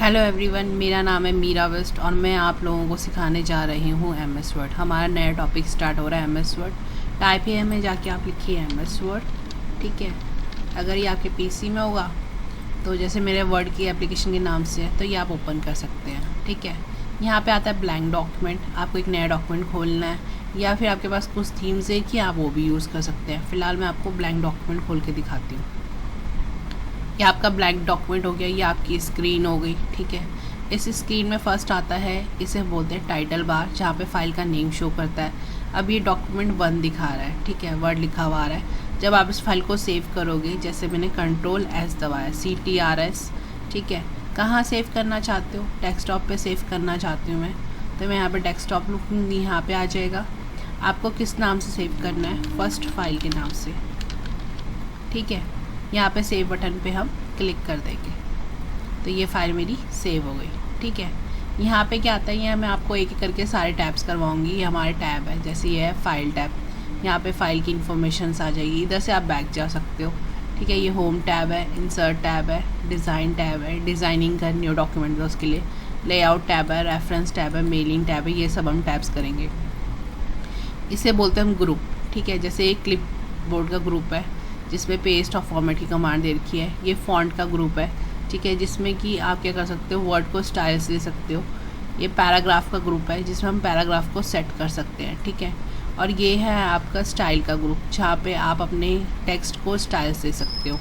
Hello everyone, मेरा नाम है मीरा वेस्ट और मैं आप लोगों को सिखाने जा रही हूँ एमएस वर्ड। हमारा नया टॉपिक स्टार्ट हो रहा है एमएस वर्ड। टाइप है में जाके आप लिखिए एमएस वर्ड। ठीक है, अगर ये आपके पीसी में होगा तो जैसे मेरे वर्ड की एप्लीकेशन के नाम से है तो ये आप ओपन कर सकते हैं। ठीक है, यहाँ पे आता है ब्लैंक डॉक्यूमेंट। आपको एक नया डॉक्यूमेंट खोलना है या फिर आपके पास कुछ थीम्स है कि आप वो भी यूज़ कर सकते हैं। फ़िलहाल मैं आपको ब्लैंक डॉक्यूमेंट खोल के दिखाती हूँ। ये आपका ब्लैंक डॉक्यूमेंट हो गया, ये आपकी स्क्रीन हो गई। ठीक है, इस स्क्रीन में फर्स्ट आता है, इसे बोलते हैं टाइटल बार, जहाँ पे फाइल का नेम शो करता है। अब ये डॉक्यूमेंट 1 दिखा रहा है। ठीक है, वर्ड लिखा हुआ आ रहा है। जब आप इस फाइल को सेव करोगे, जैसे मैंने Ctrl+S दबाया, CTRS। ठीक है, कहाँ सेव करना चाहते हो? डेस्कटॉप पे सेव करना चाहती हूँ मैं, तो मैं यहाँ पे डेस्कटॉप लिखूँगी, यहाँ पे आ जाएगा। आपको किस नाम से सेव करना है? फर्स्ट फाइल के नाम से। ठीक है, यहाँ पे सेव बटन पे हम क्लिक कर देंगे तो ये फाइल मेरी सेव हो गई। ठीक है, यहाँ पे क्या आता है, यहाँ मैं आपको एक एक करके सारे टैब्स करवाऊँगी। ये हमारे टैब है, जैसे ये है फाइल टैब, यहाँ पे फाइल की इन्फॉर्मेशंस आ जाएगी। इधर से आप बैक जा सकते हो। ठीक है, ये होम टैब है, इंसर्ट टैब है, डिज़ाइन टैब है, डिज़ाइनिंग कर न्यू डॉक्यूमेंट है उसके लिए, लेआउट टैब है, रेफरेंस टैब है, मेलिंग टैब है। ये सब हम टैब्स करेंगे। इसे बोलते हैं हम ग्रुप। ठीक है, जैसे एक क्लिप बोर्ड का ग्रुप है जिसमें पेस्ट और फॉर्मेट की कमांड दे रखी है। ये फॉन्ट का ग्रुप है। ठीक है, जिसमें कि आप क्या कर सकते हो, वर्ड को स्टाइल्स दे सकते हो। ये पैराग्राफ का ग्रुप है जिसमें हम पैराग्राफ को सेट कर सकते हैं। ठीक है, और ये है आपका स्टाइल का ग्रुप, जहाँ पे आप अपने टेक्स्ट को स्टाइल्स दे सकते हो।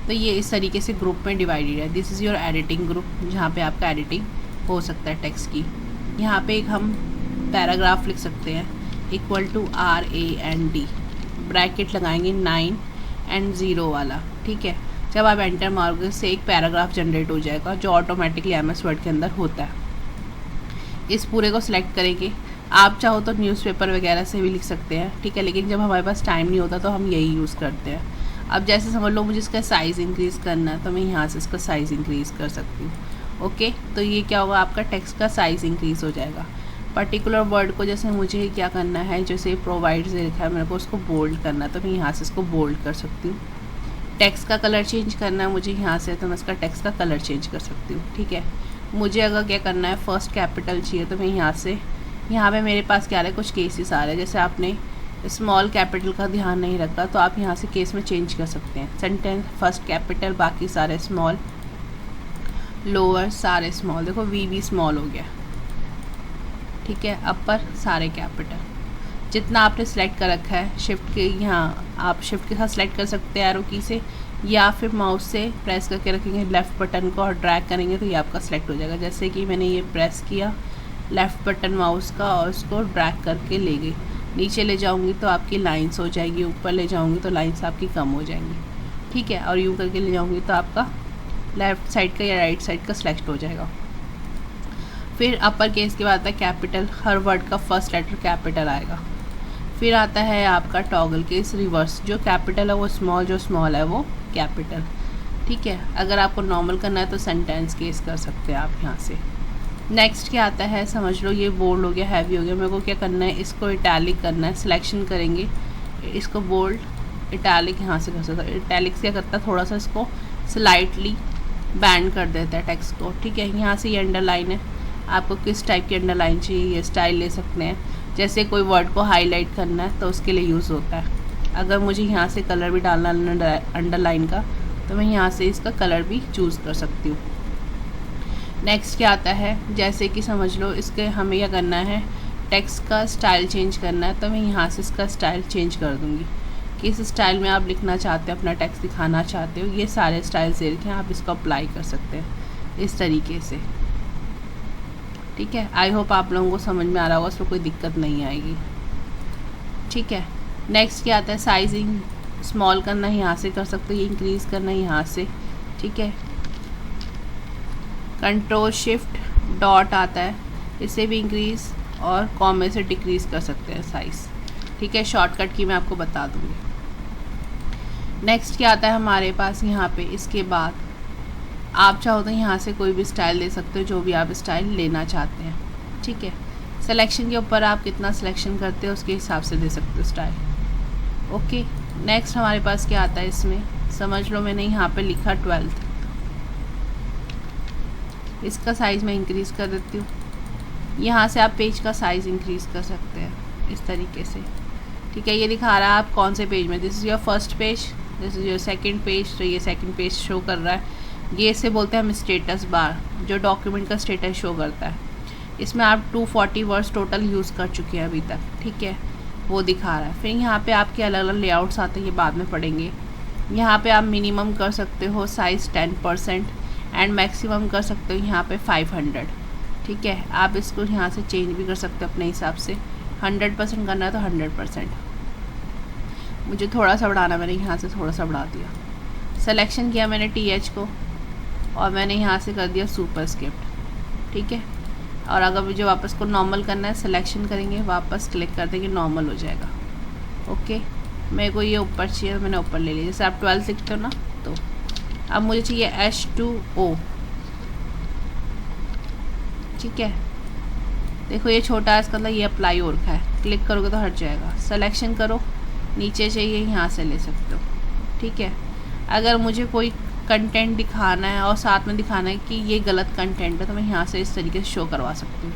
तो ये इस तरीके से ग्रुप में डिवाइडेड है। This is your editing group, जहाँ पे आपका एडिटिंग हो सकता है टेक्स्ट की। यहाँ पे एक हम पैराग्राफ लिख सकते हैं, = RAND, ब्रैकेट लगाएंगे 9 और 0 वाला। ठीक है, जब आप एंटर मारोगे से एक पैराग्राफ जनरेट हो जाएगा जो ऑटोमेटिकली एमएस वर्ड के अंदर होता है। इस पूरे को सिलेक्ट करेंगे। आप चाहो तो न्यूज़पेपर वगैरह से भी लिख सकते हैं। ठीक है, लेकिन जब हमारे पास टाइम नहीं होता तो हम यही यूज़ करते हैं। अब जैसे समझ लो मुझे इसका साइज़ इंक्रीज़ करना है तो मैं यहाँ से इसका साइज़ इंक्रीज़ कर सकती हूँ। ओके, तो ये क्या होगा, आपका टेक्स्ट का साइज़ इंक्रीज़ हो जाएगा। पर्टिकुलर वर्ड को जैसे मुझे क्या करना है, जैसे प्रोवाइड से लिखा है मेरे को, उसको बोल्ड करना है तो मैं यहाँ से इसको बोल्ड कर सकती हूँ। टेक्स्ट का कलर चेंज करना है मुझे यहाँ से, तो मैं इसका टेक्स्ट का कलर चेंज कर सकती हूँ। ठीक है, मुझे अगर क्या करना है, फर्स्ट कैपिटल चाहिए तो मैं यहाँ से, यहाँ पे मेरे पास क्या है, कुछ केसेस आ रहे हैं। जैसे आपने स्मॉल कैपिटल का ध्यान नहीं रखा तो आप यहाँ से केस में चेंज कर सकते हैं। सेंटेंस फर्स्ट कैपिटल, बाकी सारे स्मॉल, लोअर सारे स्मॉल। देखो वी स्मॉल हो गया। ठीक है, अपर सारे कैपिटल। जितना आपने सेलेक्ट कर रखा है, शिफ्ट के यहाँ आप शिफ्ट के साथ सेलेक्ट कर सकते हैं एरो की से, या फिर माउस से प्रेस करके रखेंगे लेफ़्ट बटन को और ड्रैग करेंगे तो ये आपका सेलेक्ट हो जाएगा। जैसे कि मैंने ये प्रेस किया लेफ़्ट बटन माउस का और उसको ड्रैग करके ले गई। नीचे ले जाऊँगी तो आपकी लाइन्स हो जाएगी, ऊपर ले जाऊँगी तो लाइन्स आपकी कम हो जाएंगी। ठीक है, और यूँ करके ले जाऊँगी तो आपका लेफ़्ट साइड का या राइट साइड का सिलेक्ट हो जाएगा। फिर अपर केस के बाद आता है कैपिटल, हर वर्ड का फर्स्ट लेटर कैपिटल आएगा। फिर आता है आपका टॉगल केस, रिवर्स, जो कैपिटल है वो स्मॉल, जो स्मॉल है वो कैपिटल। ठीक है, अगर आपको नॉर्मल करना है तो सेंटेंस केस कर सकते हैं आप यहाँ से। नेक्स्ट क्या आता है, समझ लो ये बोल्ड हो गया, हैवी हो गया। मेरे को क्या करना है, इसको इटैलिक करना है। सिलेक्शन करेंगे, इसको बोल्ड इटैलिक यहाँ से कर सकते हैं। इटैलिक्स क्या करता है, थोड़ा सा इसको स्लाइटली बैंड कर देता है टेक्स्ट को। ठीक है, यहाँ से ये अंडरलाइन है, आपको किस टाइप की अंडरलाइन चाहिए ये स्टाइल ले सकते हैं। जैसे कोई वर्ड को हाईलाइट करना है तो उसके लिए यूज़ होता है। अगर मुझे यहाँ से कलर भी डालना अंडरलाइन का तो मैं यहाँ से इसका कलर भी चूज़ कर सकती हूँ। नेक्स्ट क्या आता है, जैसे कि समझ लो इसके हमें क्या करना है, टेक्स्ट का स्टाइल चेंज करना है तो मैं यहाँ से इसका स्टाइल चेंज कर दूँगी। किस स्टाइल में आप लिखना चाहते हो, अपना टेक्स्ट दिखाना चाहते हो, ये सारे स्टाइल दे रखे हैं, आप इसको अप्लाई कर सकते हैं इस तरीके से। ठीक है, आई होप आप लोगों को समझ में आ रहा होगा, उसमें कोई दिक्कत नहीं आएगी। ठीक है, नेक्स्ट क्या आता है, साइजिंग स्मॉल करना यहाँ से कर सकते हो, ये इंक्रीज़ करना यहाँ से। ठीक है, Ctrl+Shift+ आता है, इससे भी इंक्रीज़ और कॉमे से डिक्रीज़ कर सकते हैं साइज़। ठीक है, शॉर्टकट की मैं आपको बता दूँगी। नेक्स्ट क्या आता है हमारे पास यहाँ पे, इसके बाद आप चाहो तो यहाँ से कोई भी स्टाइल ले सकते हो, जो भी आप स्टाइल लेना चाहते हैं। ठीक है, सिलेक्शन के ऊपर आप कितना सिलेक्शन करते हो उसके हिसाब से दे सकते हो स्टाइल। ओके, नेक्स्ट हमारे पास क्या आता है, इसमें समझ लो मैंने यहाँ पे लिखा 12th। इसका साइज़ मैं इंक्रीज़ कर देती हूँ। यहाँ से आप पेज का साइज़ इंक्रीज़ कर सकते हैं इस तरीके से, ठीक है। ये दिखा रहा है आप कौन से पेज में, this is your first page, this is your second page, तो ये सेकंड पेज शो कर रहा है। ये इसे बोलते हैं हम स्टेटस बार, जो डॉक्यूमेंट का स्टेटस शो करता है। इसमें आप 240 वर्ड्स टोटल यूज़ कर चुके हैं अभी तक, ठीक है, वो दिखा रहा है। फिर यहाँ पे आपके अलग अलग लेआउट्स आते हैं, ये बाद में पढ़ेंगे। यहाँ पे आप मिनिमम कर सकते हो साइज़ 10% एंड मैक्सिमम कर सकते हो यहाँ पे 500, ठीक है। आप इसको यहाँ से चेंज भी कर सकते हो अपने हिसाब से। 100% करना है तो 100%। मुझे थोड़ा सा बढ़ाना, मैंने यहाँ से थोड़ा सा बढ़ा दिया। सिलेक्शन किया मैंने TH को और मैंने यहाँ से कर दिया सुपरस्क्रिप्ट, ठीक है। और अगर मुझे वापस को नॉर्मल करना है, सिलेक्शन करेंगे, वापस क्लिक कर देंगे, नॉर्मल हो जाएगा। ओके, मेरे को ये ऊपर चाहिए, मैंने ऊपर ले लिया। जैसे आप 12 लिखते हो ना, तो अब मुझे चाहिए H2O, ठीक है। देखो ये छोटा है, इसका मतलब ये अप्लाई हो रखा है, क्लिक करोगे तो हट जाएगा। सिलेक्शन करो, नीचे चाहिए यहाँ से ले सकते हो, ठीक है। अगर मुझे कोई कंटेंट दिखाना है और साथ में दिखाना है कि ये गलत कंटेंट है, तो मैं यहाँ से इस तरीके से शो करवा सकती हूँ।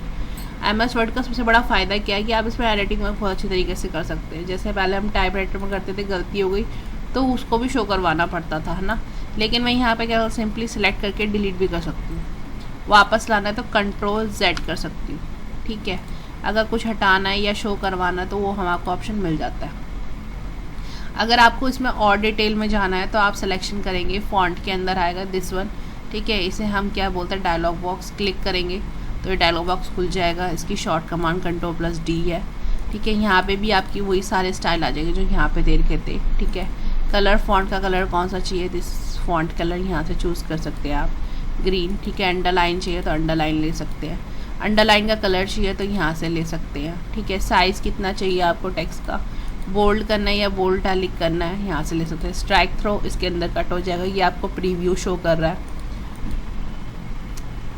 MS वर्ड का सबसे बड़ा फ़ायदा क्या है कि आप इसमें एडिटिंग में बहुत अच्छी तरीके से कर सकते हैं। जैसे पहले हम टाइप राइटर में करते थे, गलती हो गई तो उसको भी शो करवाना पड़ता था, है ना। लेकिन मैं यहाँ पे क्या सिंपली सिलेक्ट करके डिलीट भी कर सकती हूँ। वापस लाना है तो Ctrl+Z कर सकती हूँ, ठीक है। अगर कुछ हटाना है या शो करवाना है तो वो हमारे ऑप्शन मिल जाता है। अगर आपको इसमें और डिटेल में जाना है तो आप सिलेक्शन करेंगे, फ़ॉन्ट के अंदर आएगा दिस वन, ठीक है। इसे हम क्या बोलते हैं, डायलॉग बॉक्स, क्लिक करेंगे तो ये डायलॉग बॉक्स खुल जाएगा। इसकी शॉर्ट कमांड Ctrl+D है, ठीक है। यहाँ पे भी आपकी वही सारे स्टाइल आ जाएंगे जो यहाँ पे दे रखे थे, ठीक है। कलर, फ़ॉन्ट का कलर कौन सा चाहिए, दिस फ़ॉन्ट कलर यहाँ से चूज़ कर सकते हैं आप, ग्रीन, ठीक है। अंडरलाइन चाहिए तो अंडरलाइन ले सकते हैं, अंडरलाइन का कलर चाहिए तो यहाँ से ले सकते हैं, ठीक है। साइज़ कितना चाहिए आपको टेक्स्ट का, बोल्ड करना है या बोल्ड इटैलिक करना है, यहाँ से ले सकते हैं। स्ट्राइक थ्रो इसके अंदर कट हो जाएगा, ये आपको प्रीव्यू शो कर रहा है।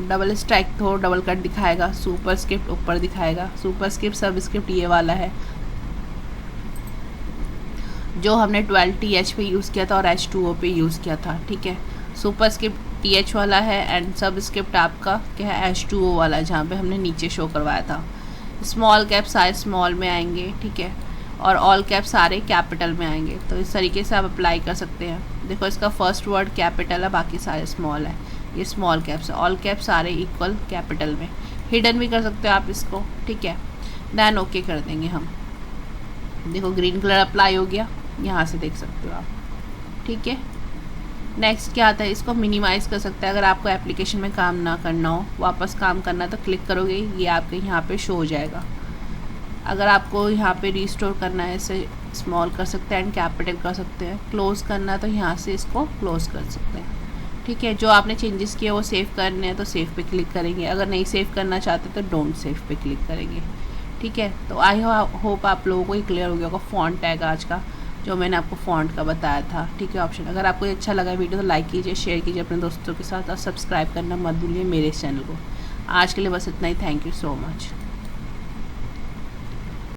Double strike through double cut दिखाएगा, सुपरस्क्रिप्ट ऊपर दिखाएगा, सुपरस्क्रिप्ट सबस्क्रिप्ट ये वाला है जो हमने 12TH पे यूज़ किया था और H2O पे यूज़ किया था, ठीक है। सुपरस्क्रिप्ट TH वाला है एंड सबस्क्रिप्ट आपका क्या है, H2O वाला है, जहाँ पे हमने नीचे शो करवाया था। स्मॉल कैप सारे स्मॉल में आएंगे, ठीक है, और ऑल कैप सारे कैपिटल में आएंगे। तो इस तरीके से आप अप्लाई कर सकते हैं। देखो इसका फर्स्ट वर्ड कैपिटल है, बाकी सारे स्मॉल है, ये स्मॉल कैप्स है, ऑल कैप सारे इक्वल कैपिटल में। हिडन भी कर सकते हो आप इसको, ठीक है। दैन ओके कर देंगे हम। देखो ग्रीन कलर अप्लाई हो गया, यहाँ से देख सकते हो आप, ठीक है। नेक्स्ट क्या आता है, इसको मिनिमाइज़ कर सकते हैं। अगर आपको एप्लीकेशन में काम ना करना हो, वापस काम करना है तो क्लिक करोगे, ये आपके यहाँ पे शो हो जाएगा। अगर आपको यहाँ पे रिस्टोर करना है, इसे स्मॉल कर सकते हैं एंड कैपिटल कर सकते हैं। क्लोज़ करना है तो यहाँ से इसको क्लोज़ कर सकते हैं, ठीक है। जो आपने चेंजेस किए वो सेव करने हैं तो सेव पे क्लिक करेंगे, अगर नहीं सेव करना चाहते तो डोंट सेव पे क्लिक करेंगे, ठीक है। तो आई होप आप लोगों को ये क्लियर हो गया होगा फ़ॉन्ट टैग आज का, जो मैंने आपको फ़ॉन्ट का बताया था, ठीक है। ऑप्शन अगर आपको अच्छा लगा वीडियो तो लाइक कीजिए, शेयर कीजिए अपने दोस्तों के साथ और सब्सक्राइब करना मत भूलिए मेरे चैनल को। आज के लिए बस इतना ही, थैंक यू सो मच।